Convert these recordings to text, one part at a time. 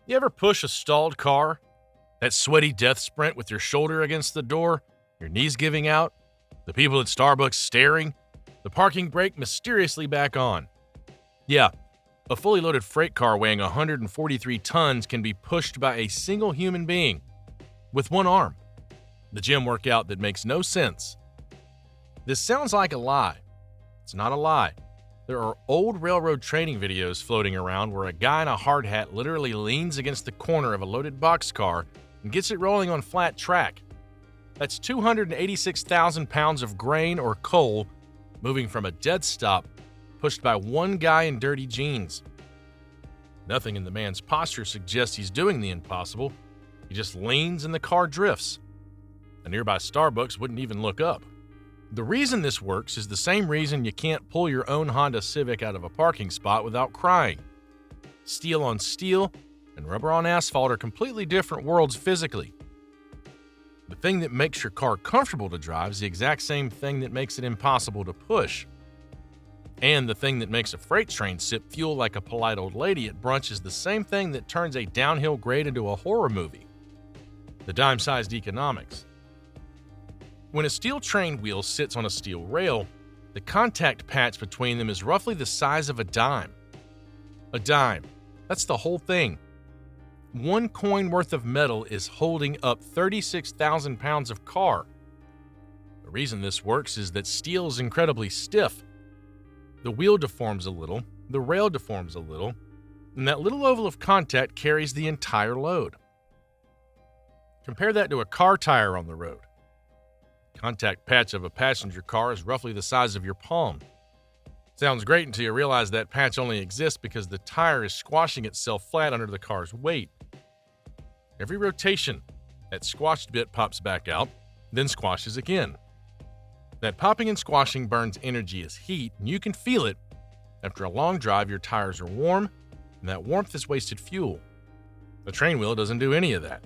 You ever push a stalled car? That sweaty death sprint with your shoulder against the door, your knees giving out, the people at Starbucks staring, the parking brake mysteriously back on. Yeah, a fully loaded freight car weighing 143 tons can be pushed by a single human being with one arm. The gym workout that makes no sense. This sounds like a lie. It's not a lie. There are old railroad training videos floating around where a guy in a hard hat literally leans against the corner of a loaded boxcar and gets it rolling on flat track. That's 286,000 pounds of grain or coal moving from a dead stop, pushed by one guy in dirty jeans. Nothing in the man's posture suggests he's doing the impossible. He just leans and the car drifts. A nearby Starbucks wouldn't even look up. The reason this works is the same reason you can't pull your own Honda Civic out of a parking spot without crying. Steel on steel and rubber on asphalt are completely different worlds physically. The thing that makes your car comfortable to drive is the exact same thing that makes it impossible to push. And the thing that makes a freight train sip fuel like a polite old lady at brunch is the same thing that turns a downhill grade into a horror movie. The dime-sized economics. When a steel train wheel sits on a steel rail, the contact patch between them is roughly the size of a dime. A dime. That's the whole thing. One coin worth of metal is holding up 36,000 pounds of car. The reason this works is that steel is incredibly stiff. The wheel deforms a little, the rail deforms a little, and that little oval of contact carries the entire load. Compare that to a car tire on the road. Contact patch of a passenger car is roughly the size of your palm. Sounds great until you realize that patch only exists because the tire is squashing itself flat under the car's weight. Every rotation, that squashed bit pops back out, then squashes again. That popping and squashing burns energy as heat, and you can feel it. After a long drive, your tires are warm, and that warmth is wasted fuel. The train wheel doesn't do any of that.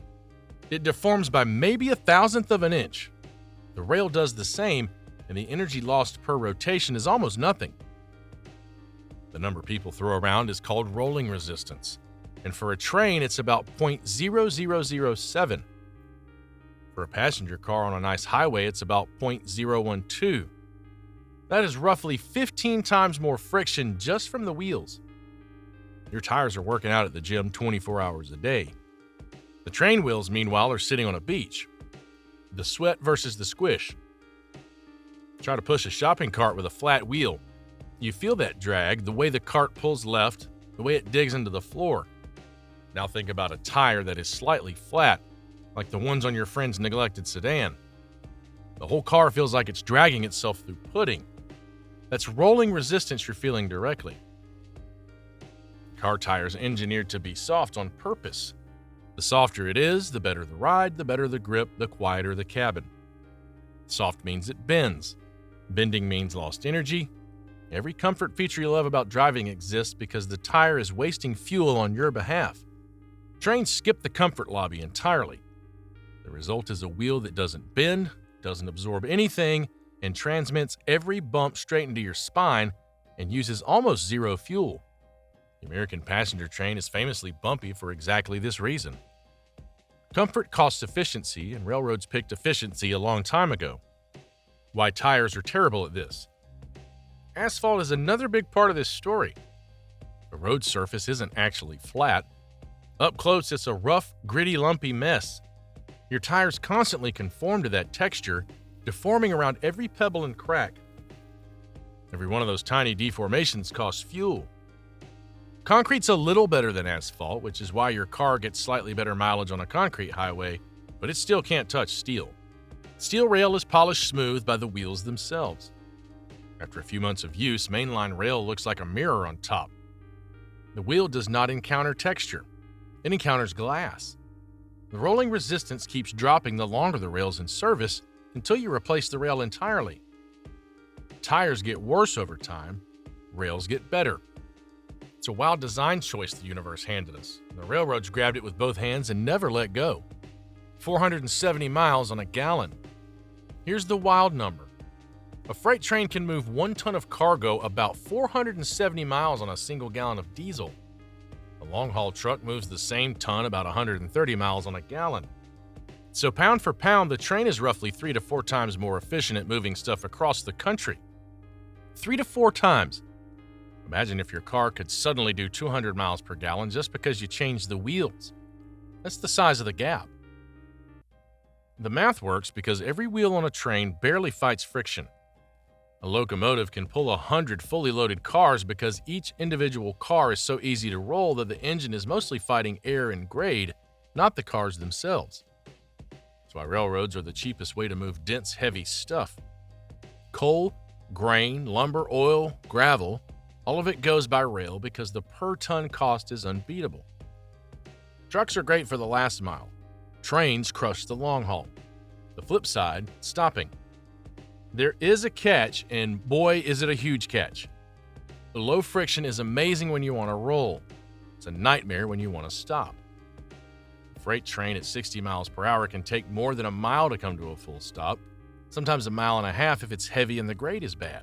It deforms by maybe 1,000th of an inch. The rail does the same, and the energy lost per rotation is almost nothing. The number people throw around is called rolling resistance, and for a train, it's about 0.0007. For a passenger car on a nice highway, it's about 0.012. That is roughly 15 times more friction just from the wheels. Your tires are working out at the gym 24 hours a day. The train wheels, meanwhile, are sitting on a beach. The Sweat Vs The Squish. Try to push a shopping cart with a flat wheel. You feel that drag, the way the cart pulls left, the way it digs into the floor. Now think about a tire that is slightly flat, like the ones on your friend's neglected sedan. The whole car feels like it's dragging itself through pudding. That's rolling resistance you're feeling directly. Car tires engineered to be soft on purpose. The softer it is, the better the ride, the better the grip, the quieter the cabin. Soft means it bends. Bending means lost energy. Every comfort feature you love about driving exists because the tire is wasting fuel on your behalf. Trains skip the comfort lobby entirely. The result is a wheel that doesn't bend, doesn't absorb anything, and transmits every bump straight into your spine and uses almost zero fuel. The American passenger train is famously bumpy for exactly this reason. Comfort costs efficiency, and railroads picked efficiency a long time ago. Why tires are terrible at this. Asphalt is another big part of this story. The road surface isn't actually flat. Up close, it's a rough, gritty, lumpy mess. Your tires constantly conform to that texture, deforming around every pebble and crack. Every one of those tiny deformations costs fuel. Concrete's a little better than asphalt, which is why your car gets slightly better mileage on a concrete highway, but it still can't touch steel. Steel rail is polished smooth by the wheels themselves. After a few months of use, mainline rail looks like a mirror on top. The wheel does not encounter texture. It encounters glass. The rolling resistance keeps dropping the longer the rail's in service until you replace the rail entirely. Tires get worse over time. Rails get better. It's a wild design choice the universe handed us. The railroads grabbed it with both hands and never let go. 470 miles on a gallon. Here's the wild number. A freight train can move 1 ton of cargo about 470 miles on a single gallon of diesel. A long-haul truck moves the same ton about 130 miles on a gallon. So pound for pound, the train is roughly 3 to 4 times more efficient at moving stuff across the country. 3 to 4 times. Imagine if your car could suddenly do 200 miles per gallon just because you changed the wheels. That's the size of the gap. The math works because every wheel on a train barely fights friction. A locomotive can pull 100 fully loaded cars because each individual car is so easy to roll that the engine is mostly fighting air and grade, not the cars themselves. That's why railroads are the cheapest way to move dense, heavy stuff. Coal, grain, lumber, oil, gravel, all of it goes by rail because the per-ton cost is unbeatable. Trucks are great for the last mile. Trains crush the long haul. The flip side, stopping. There is a catch, and boy, is it a huge catch. The low friction is amazing when you want to roll. It's a nightmare when you want to stop. A freight train at 60 miles per hour can take more than a mile to come to a full stop, sometimes a mile and a half if it's heavy and the grade is bad.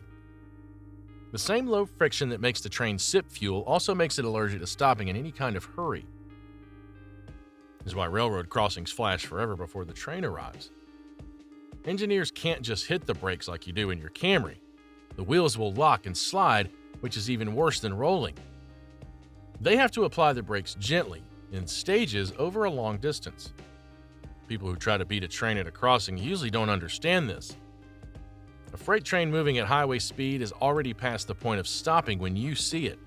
The same low friction that makes the train sip fuel also makes it allergic to stopping in any kind of hurry. This is why railroad crossings flash forever before the train arrives. Engineers can't just hit the brakes like you do in your Camry. The wheels will lock and slide, which is even worse than rolling. They have to apply the brakes gently, in stages over a long distance. People who try to beat a train at a crossing usually don't understand this. A freight train moving at highway speed is already past the point of stopping when you see it.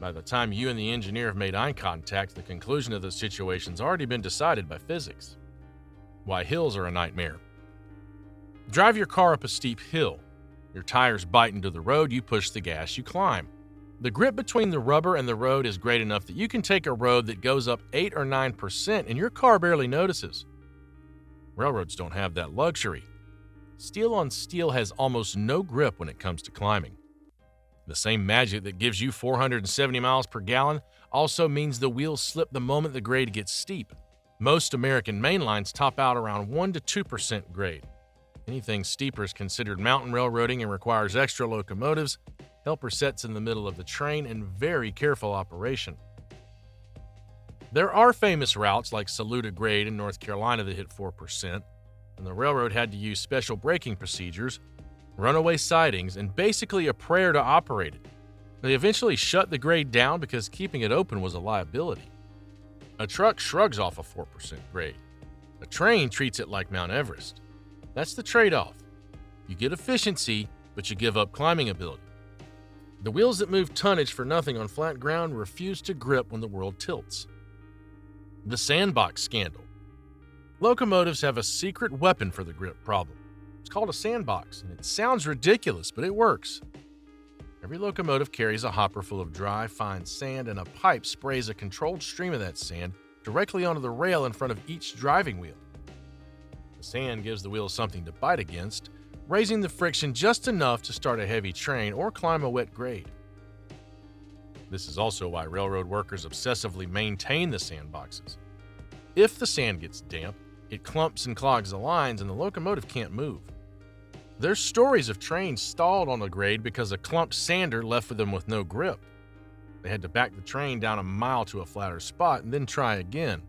By the time you and the engineer have made eye contact, the conclusion of the situation's already been decided by physics. Why hills are a nightmare. Drive your car up a steep hill. Your tires bite into the road, you push the gas, you climb. The grip between the rubber and the road is great enough that you can take a road that goes up 8 or 9% and your car barely notices. Railroads don't have that luxury. Steel on steel has almost no grip when it comes to climbing. The same magic that gives you 470 miles per gallon also means the wheels slip the moment the grade gets steep. Most American main lines top out around 1 to 2% grade. Anything steeper is considered mountain railroading and requires extra locomotives, helper sets in the middle of the train, and very careful operation. There are famous routes like Saluda Grade in North Carolina that hit 4%, and the railroad had to use special braking procedures, runaway sidings, and basically a prayer to operate it. They eventually shut the grade down because keeping it open was a liability. A truck shrugs off a 4% grade. A train treats it like Mount Everest. That's the trade-off. You get efficiency, but you give up climbing ability. The wheels that move tonnage for nothing on flat ground refuse to grip when the world tilts. The sandbox scandal. Locomotives have a secret weapon for the grip problem. It's called a sandbox, and it sounds ridiculous, but it works. Every locomotive carries a hopper full of dry, fine sand, and a pipe sprays a controlled stream of that sand directly onto the rail in front of each driving wheel. The sand gives the wheels something to bite against, raising the friction just enough to start a heavy train or climb a wet grade. This is also why railroad workers obsessively maintain the sandboxes. If the sand gets damp, it clumps and clogs the lines and the locomotive can't move. There's stories of trains stalled on a grade because a clumped sander left them with no grip. They had to back the train down a mile to a flatter spot and then try again.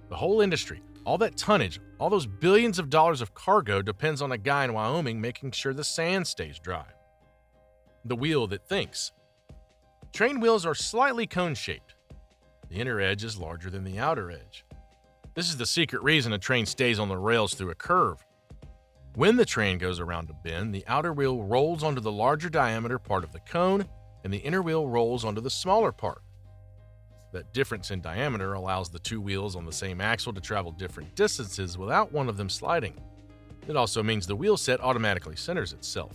The whole industry, all that tonnage, all those billions of dollars of cargo depends on a guy in Wyoming making sure the sand stays dry. The wheel that thinks. Train wheels are slightly cone-shaped. The inner edge is larger than the outer edge. This is the secret reason a train stays on the rails through a curve. When the train goes around a bend, the outer wheel rolls onto the larger diameter part of the cone, and the inner wheel rolls onto the smaller part. That difference in diameter allows the two wheels on the same axle to travel different distances without one of them sliding. It also means the wheel set automatically centers itself.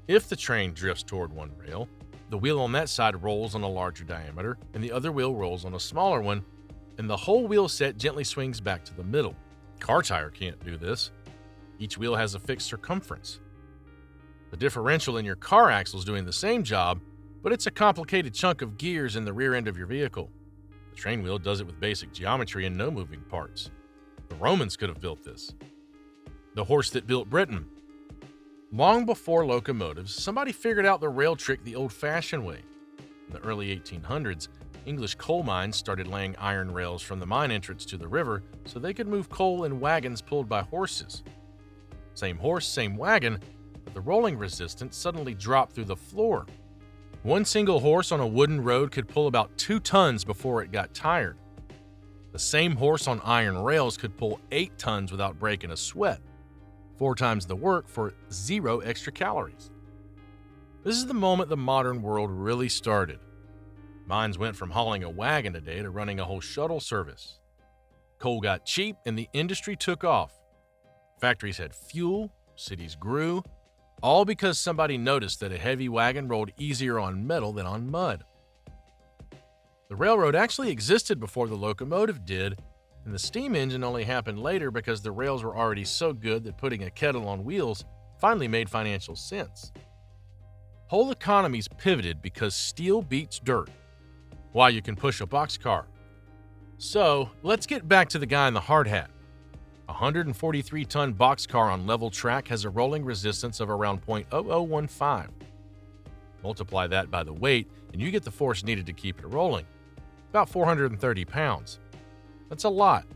If the train drifts toward one rail, the wheel on that side rolls on a larger diameter, and the other wheel rolls on a smaller one, and the whole wheel set gently swings back to the middle. Car tire can't do this. Each wheel has a fixed circumference. The differential in your car axle is doing the same job, but it's a complicated chunk of gears in the rear end of your vehicle. The train wheel does it with basic geometry and no moving parts. The Romans could have built this. The horse that built Britain. Long before locomotives, somebody figured out the rail trick the old-fashioned way. In the early 1800s, English coal mines started laying iron rails from the mine entrance to the river so they could move coal in wagons pulled by horses. Same horse, same wagon, but the rolling resistance suddenly dropped through the floor. One single horse on a wooden road could pull about 2 tons before it got tired. The same horse on iron rails could pull 8 tons without breaking a sweat, 4 times the work for 0 extra calories. This is the moment the modern world really started. Mines went from hauling a wagon a day to running a whole shuttle service. Coal got cheap and the industry took off. Factories had fuel, cities grew, all because somebody noticed that a heavy wagon rolled easier on metal than on mud. The railroad actually existed before the locomotive did, and the steam engine only happened later because the rails were already so good that putting a kettle on wheels finally made financial sense. Whole economies pivoted because steel beats dirt. Why you can push a boxcar. So, let's get back to the guy in the hard hat. A 143-ton boxcar on level track has a rolling resistance of around 0.0015. Multiply that by the weight, and you get the force needed to keep it rolling. About 430 pounds. That's a lot.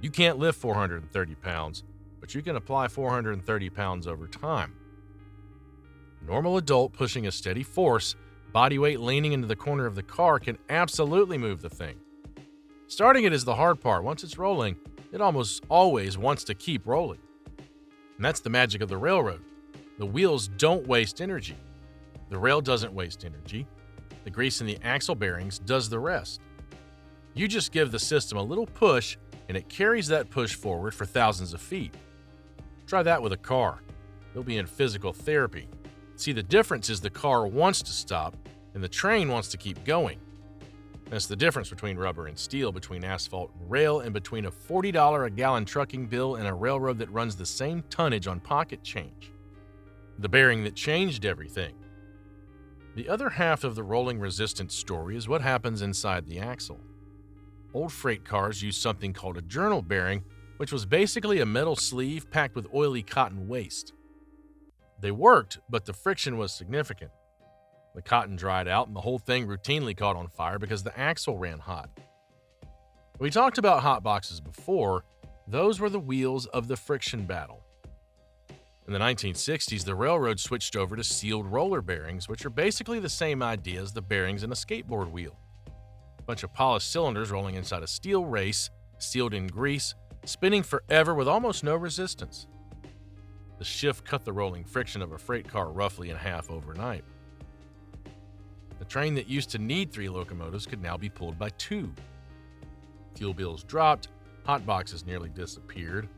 You can't lift 430 pounds, but you can apply 430 pounds over time. A normal adult pushing a steady force, body weight leaning into the corner of the car, can absolutely move the thing. Starting it is the hard part. Once it's rolling, it almost always wants to keep rolling. And that's the magic of the railroad. The wheels don't waste energy. The rail doesn't waste energy. The grease in the axle bearings does the rest. You just give the system a little push, and it carries that push forward for thousands of feet. Try that with a car. You'll be in physical therapy. See, the difference is the car wants to stop, and the train wants to keep going. That's the difference between rubber and steel, between asphalt and rail, and between a $40 a gallon trucking bill and a railroad that runs the same tonnage on pocket change. The bearing that changed everything. The other half of the rolling resistance story is what happens inside the axle. Old freight cars used something called a journal bearing, which was basically a metal sleeve packed with oily cotton waste. They worked, but the friction was significant. The cotton dried out and the whole thing routinely caught on fire because the axle ran hot. We talked about hot boxes before. Those were the wheels of the friction battle. In the 1960s, the railroad switched over to sealed roller bearings, which are basically the same idea as the bearings in a skateboard wheel. A bunch of polished cylinders rolling inside a steel race, sealed in grease, spinning forever with almost no resistance. The shift cut the rolling friction of a freight car roughly in half overnight. The train that used to need 3 locomotives could now be pulled by 2. Fuel bills dropped, hot boxes nearly disappeared.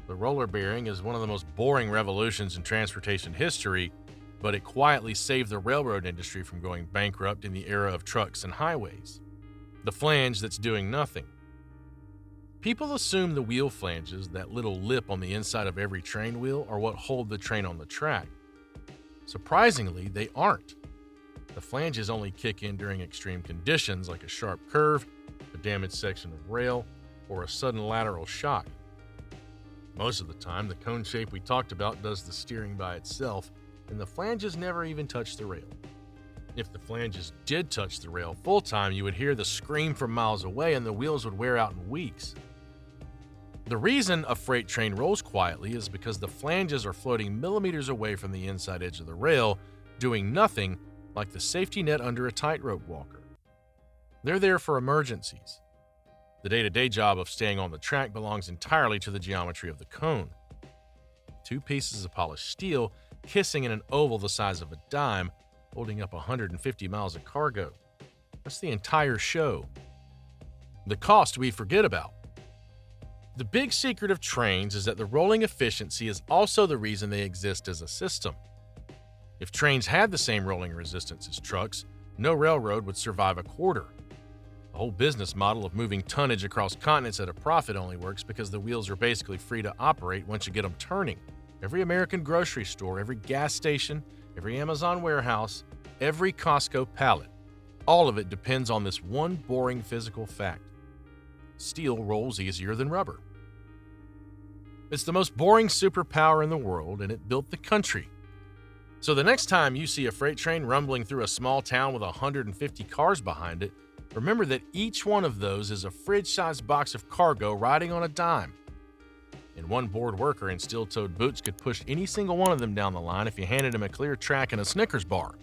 The roller bearing is one of the most boring revolutions in transportation history, but it quietly saved the railroad industry from going bankrupt in the era of trucks and highways. The flange that's doing nothing. People assume the wheel flanges, that little lip on the inside of every train wheel, are what hold the train on the track. Surprisingly, they aren't. The flanges only kick in during extreme conditions like a sharp curve, a damaged section of rail, or a sudden lateral shock. Most of the time, the cone shape we talked about does the steering by itself, and the flanges never even touch the rail. If the flanges did touch the rail full time, you would hear the scream from miles away and the wheels would wear out in weeks. The reason a freight train rolls quietly is because the flanges are floating millimeters away from the inside edge of the rail, doing nothing, like the safety net under a tightrope walker. They're there for emergencies. The day-to-day job of staying on the track belongs entirely to the geometry of the cone. 2 pieces of polished steel kissing in an oval the size of a dime, holding up 150 miles of cargo. That's the entire show. The cost we forget about. The big secret of trains is that the rolling efficiency is also the reason they exist as a system. If trains had the same rolling resistance as trucks, no railroad would survive a quarter. The whole business model of moving tonnage across continents at a profit only works because the wheels are basically free to operate once you get them turning. Every American grocery store, every gas station, every Amazon warehouse, every Costco pallet, all of it depends on this one boring physical fact. Steel rolls easier than rubber. It's the most boring superpower in the world, and it built the country. So the next time you see a freight train rumbling through a small town with 150 cars behind it, Remember that each one of those is a fridge-sized box of cargo riding on a dime. And one bored worker in steel-toed boots could push any single one of them down the line if you handed him a clear track and a Snickers bar.